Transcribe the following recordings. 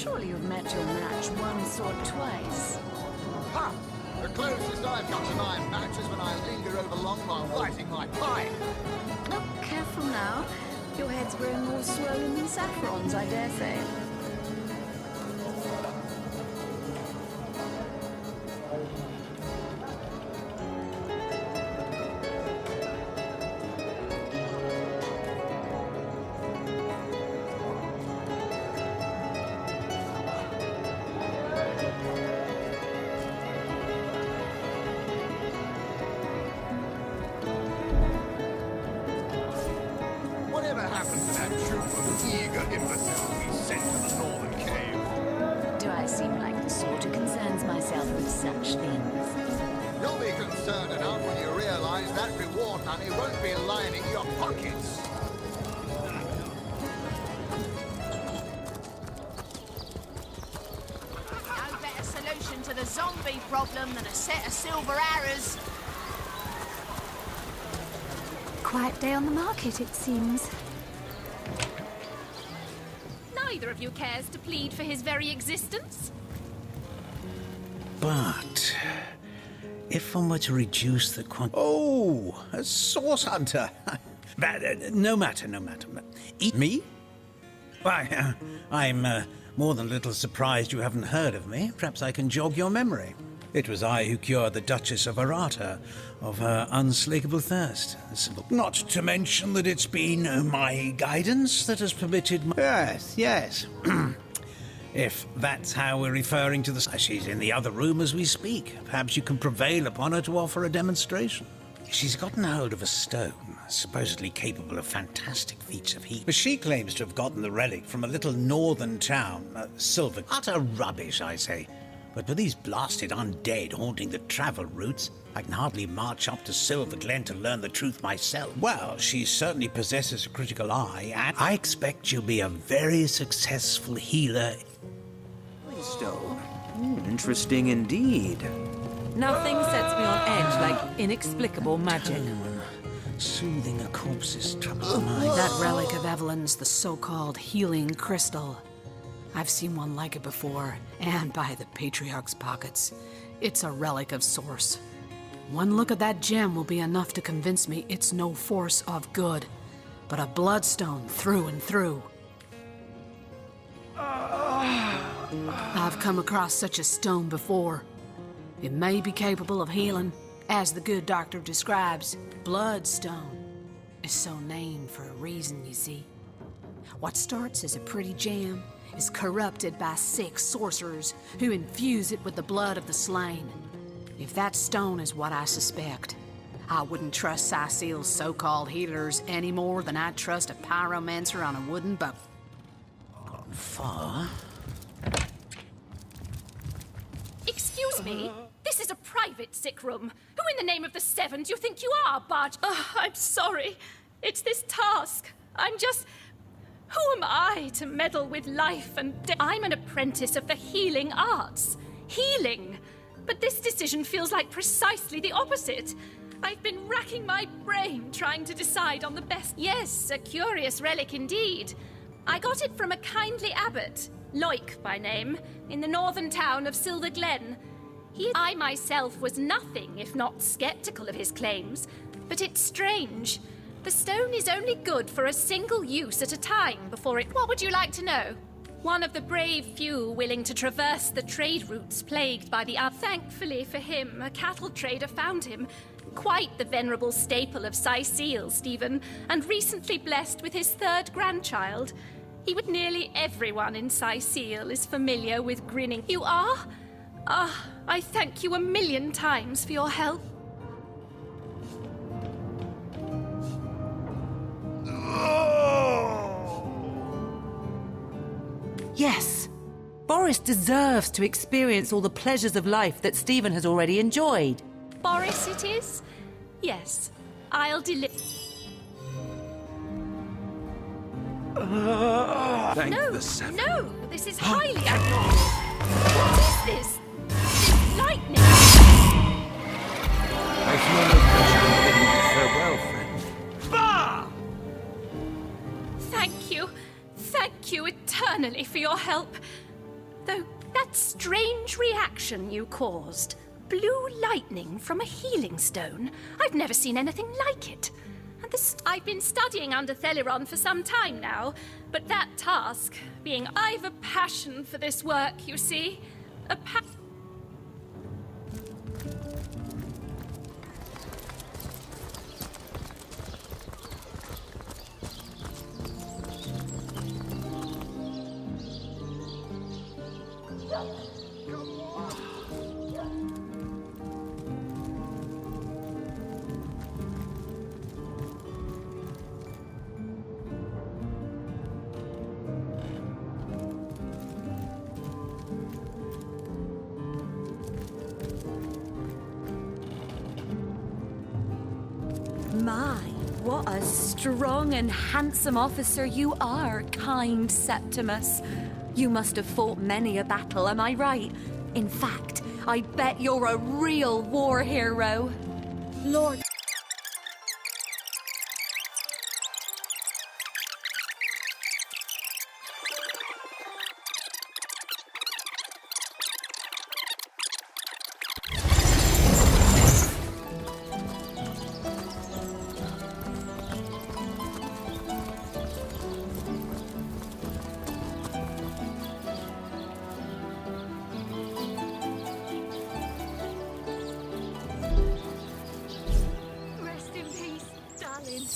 Surely you've met your match once or twice. Ha! The closest I've got to my match is when I linger over long while lighting my pipe. Oh, careful now. Your head's growing more swollen than saffron's, I dare say. Whatever happened to that troop of eager imbeciles we sent to the northern cave? Do I seem like the sort who concerns myself with such things? You'll be concerned enough when you realize that reward money won't be lining your pockets. No better solution to the zombie problem than a set of silver arrows. Quiet day on the market, it seems. Neither of you cares to plead for his very existence. But if one were to reduce the Oh, a source hunter. No matter. Eat me? Why, I'm more than a little surprised you haven't heard of me. Perhaps I can jog your memory. It was I who cured the Duchess of Arata of her unslakable thirst. Not to mention that it's been my guidance that has permitted my... Yes. If that's how we're referring to the... She's in the other room as we speak. Perhaps you can prevail upon her to offer a demonstration. She's gotten hold of a stone, supposedly capable of fantastic feats of heat. But she claims to have gotten the relic from a little northern town, Silver... Utter rubbish, I say. But with these blasted undead haunting the travel routes, I can hardly march up to Silver Glen to learn the truth myself. Well, she certainly possesses a critical eye, and I expect she'll be a very successful healer. Stone. Interesting indeed. Nothing sets me on edge like inexplicable magic. Soothing a corpse's troubled mind. That relic of Evelyn's the so-called healing crystal. I've seen one like it before, and by the Patriarch's pockets. It's a relic of source. One look at that gem will be enough to convince me it's no force of good, but a bloodstone through and through. I've come across such a stone before. It may be capable of healing, as the good doctor describes. Bloodstone is so named for a reason, you see. What starts as a pretty gem is corrupted by sick sorcerers who infuse it with the blood of the slain. If that stone is what I suspect, I wouldn't trust Cecil's so-called healers any more than I'd trust a pyromancer on a wooden boat. Gone far. Excuse me? This is a private sick room. Who in the name of the Seven do you think you are, Barge? I'm sorry. It's this task. I'm just... Who am I to meddle with life and death? I'm an apprentice of the healing arts. Healing. But this decision feels like precisely the opposite. I've been racking my brain trying to decide on the best... Yes, a curious relic indeed. I got it from a kindly abbot, Loic by name, in the northern town of Silver Glen. I myself was nothing if not skeptical of his claims, but it's strange. The stone is only good for a single use at a time before it... What would you like to know? One of the brave few willing to traverse the trade routes plagued by the... Thankfully for him, a cattle trader found him. Quite the venerable staple of Cecil, Stephen, and recently blessed with his third grandchild. Nearly everyone in Cecil is familiar with grinning. You are? I thank you a million times for your help. Yes, Boris deserves to experience all the pleasures of life that Stephen has already enjoyed. Boris it is? Yes, I'll deliver... Thank the Seven. No, this is highly abnormal. What is this? This lightning? I feel no pressure in bidding you farewell, friend. Bah! Thank you eternally for your help. Though that strange reaction you caused, blue lightning from a healing stone, I've never seen anything like it. And I've been studying under Theliron for some time now, but that task, I've a passion for this work, you see. A My, what a strong and handsome officer you are, kind Septimus. You must have fought many a battle, am I right? In fact, I bet you're a real war hero. Lord... Rest in peace, darling.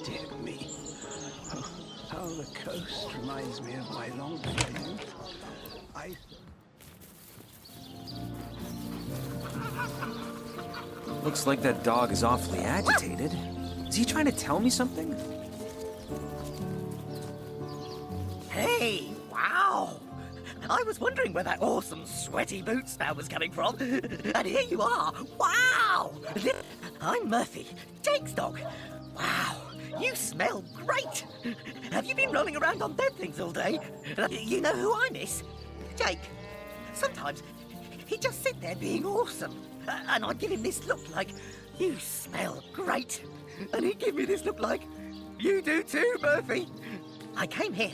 Dear me. Oh, how the coast reminds me of my long-term youth. Looks like that dog is awfully agitated. Is he trying to tell me something? Hey, wow! I was wondering where that awesome sweaty boot smell was coming from. And here you are. Wow! I'm Murphy, Jake's dog. Wow, you smell great. Have you been rolling around on dead things all day? You know who I miss? Jake. Sometimes he'd just sit there being awesome. And I'd give him this look like, you smell great. And he'd give me this look like, you do too, Murphy. I came here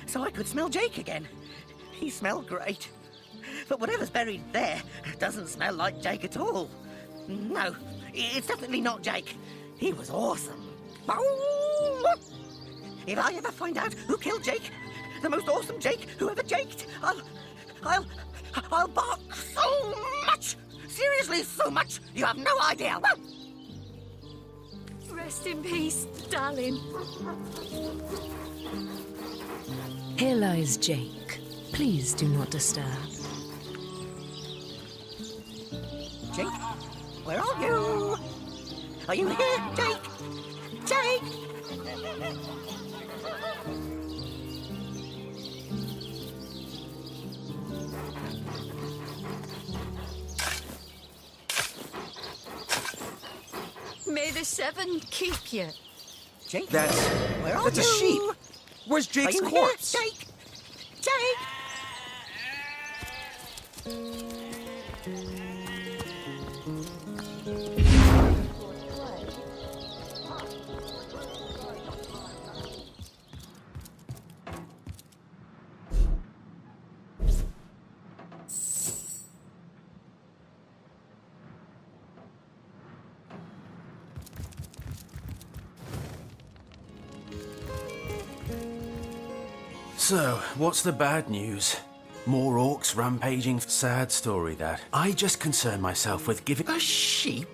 so I could smell Jake again. He smelled great. But whatever's buried there doesn't smell like Jake at all. No, it's definitely not Jake. He was awesome. If I ever find out who killed Jake, the most awesome Jake who ever jaked, I'll bark so much. Seriously, so much. You have no idea. Rest in peace, darling. Here lies Jake. Please do not disturb. Jake, where are you? Are you here, Jake? Jake! May the seven keep you. Jake, That's where are a you? sheep. Where's Are Jake's you corpse? here, Jake? Jake! So, what's the bad news? More orcs rampaging? Sad story, that. I just concern myself with giving a sheep?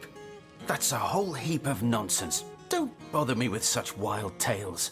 That's a whole heap of nonsense. Don't bother me with such wild tales.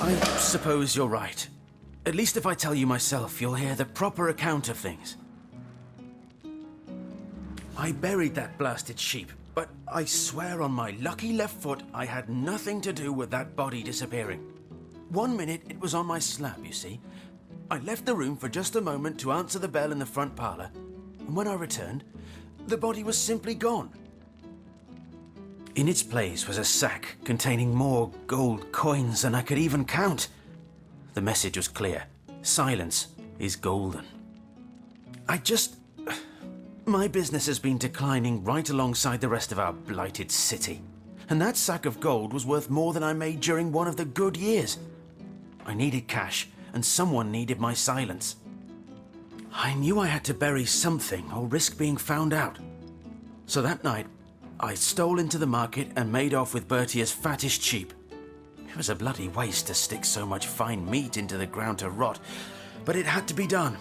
I suppose you're right. At least if I tell you myself, you'll hear the proper account of things. I buried that blasted sheep, but I swear on my lucky left foot I had nothing to do with that body disappearing. 1 minute it was on my slab, you see. I left the room for just a moment to answer the bell in the front parlour, and when I returned, the body was simply gone. In its place was a sack containing more gold coins than I could even count. The message was clear. Silence is golden. My business has been declining right alongside the rest of our blighted city. And that sack of gold was worth more than I made during one of the good years. I needed cash, and someone needed my silence. I knew I had to bury something or risk being found out. So that night, I stole into the market and made off with Bertia's fattest sheep. It was a bloody waste to stick so much fine meat into the ground to rot, but it had to be done.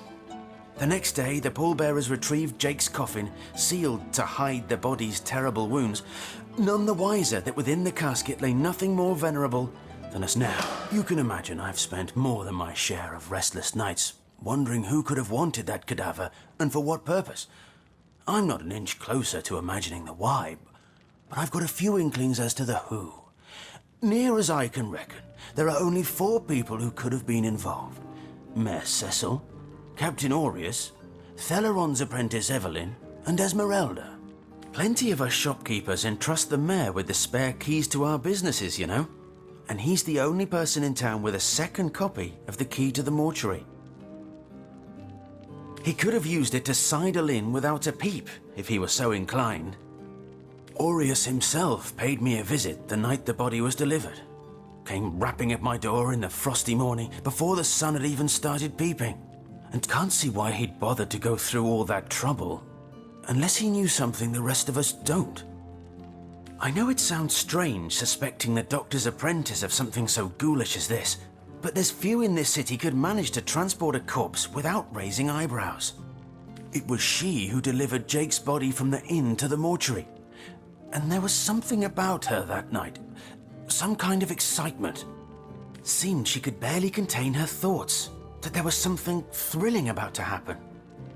The next day, the pallbearers retrieved Jake's coffin, sealed to hide the body's terrible wounds, none the wiser that within the casket lay nothing more venerable than us now. You can imagine I've spent more than my share of restless nights wondering who could have wanted that cadaver and for what purpose. I'm not an inch closer to imagining the why, but I've got a few inklings as to the who. Near as I can reckon, there are only 4 people who could have been involved. Mayor Cecil, Captain Aureus, Theleron's apprentice Evelyn, and Esmeralda. Plenty of us shopkeepers entrust the mayor with the spare keys to our businesses, you know. And he's the only person in town with a second copy of the key to the mortuary. He could have used it to sidle in without a peep, if he were so inclined. Aureus himself paid me a visit the night the body was delivered. Came rapping at my door in the frosty morning before the sun had even started peeping. And can't see why he'd bothered to go through all that trouble, unless he knew something the rest of us don't. I know it sounds strange suspecting the doctor's apprentice of something so ghoulish as this, but there's few in this city could manage to transport a corpse without raising eyebrows. It was she who delivered Jake's body from the inn to the mortuary, and there was something about her that night, some kind of excitement. Seemed she could barely contain her thoughts, that there was something thrilling about to happen.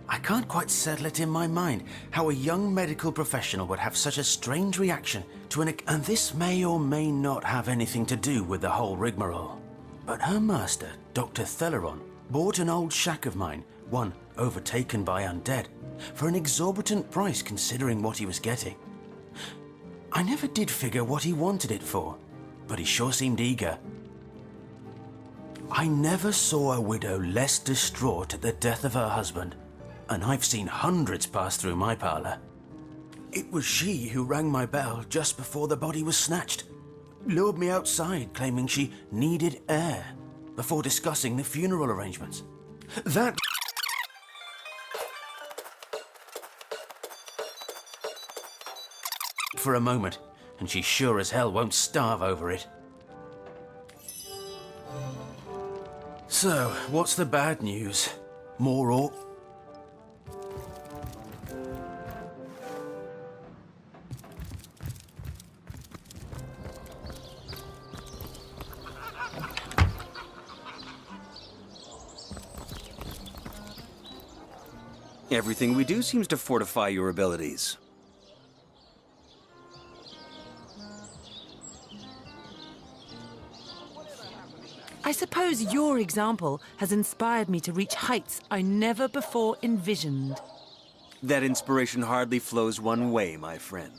I can't quite settle it in my mind how a young medical professional would have such a strange reaction to and this may or may not have anything to do with the whole rigmarole. But her master, Dr. Theleron, bought an old shack of mine, one overtaken by undead, for an exorbitant price considering what he was getting. I never did figure what he wanted it for, but he sure seemed eager. I never saw a widow less distraught at the death of her husband, and I've seen hundreds pass through my parlour. It was she who rang my bell just before the body was snatched, lured me outside claiming she needed air, before discussing the funeral arrangements. That for a moment, and she sure as hell won't starve over it. So, what's the bad news? More orc? Everything we do seems to fortify your abilities. I suppose your example has inspired me to reach heights I never before envisioned. That inspiration hardly flows one way, my friend.